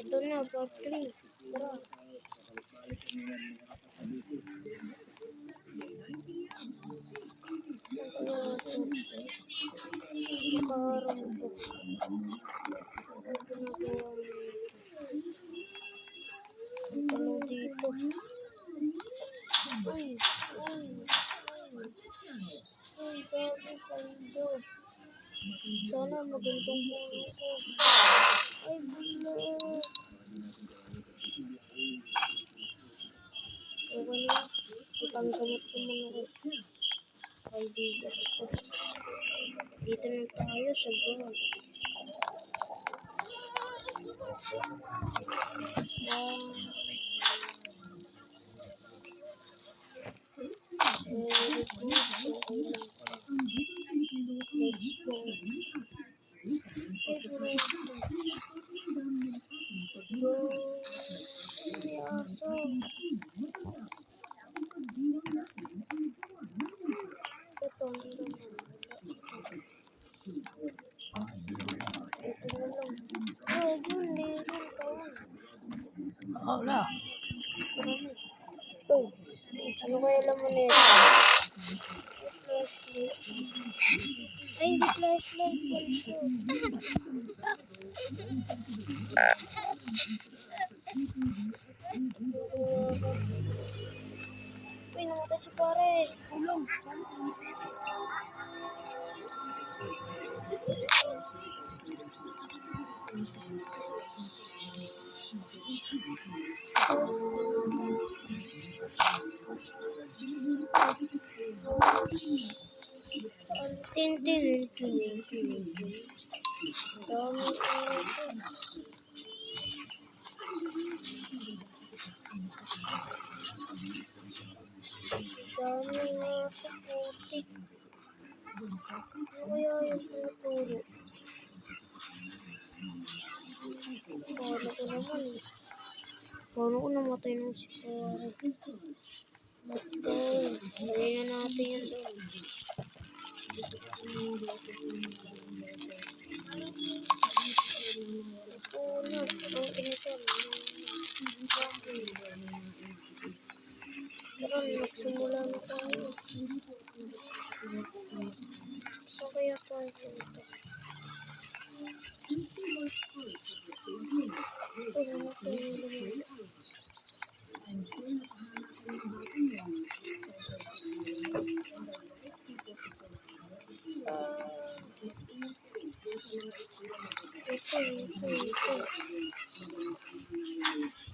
Ito na, part 3. Tara. Nakaharang ito. Ang ginagawa mo ito. Ano dito? Uy, bago paldo. Sana magandang buhay ko. Ay, bula. Okay na. Paggamot ko muna ko. Kaibigan ko. Dito na tayo sa bus. Let's go. Go. Aso. Ito na lang. Oh, yun, meron taon. Wala. Let's go. Ano kaya laman nito? Flashlight. Ay, hindi flashlight. Palso. Uy, namatay si pare. Tulong. Tin. Dami nga sa putik. Ano kaya yung tinuturo? Paano ko namatay ng si pare? Basta, lagay na natin yan doon. Ang inisal. Tara, nagsimula na tayo. So, kaya tayo dito. Ito na tayo naman. Ito.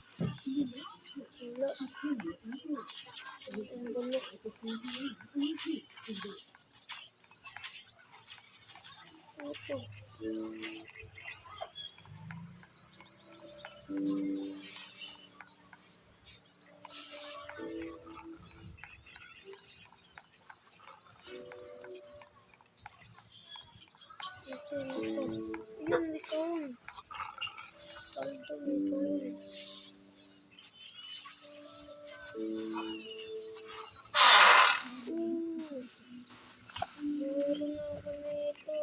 Wala. Ang balok. Ito. Ayan, likon. Paldo, likon. Meron na ako nito.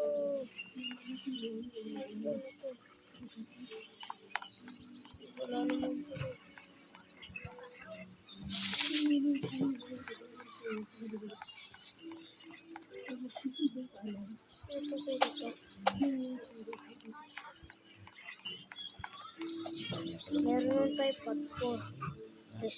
Wala naman po. Ito sa dito. Meron tayo pag 4.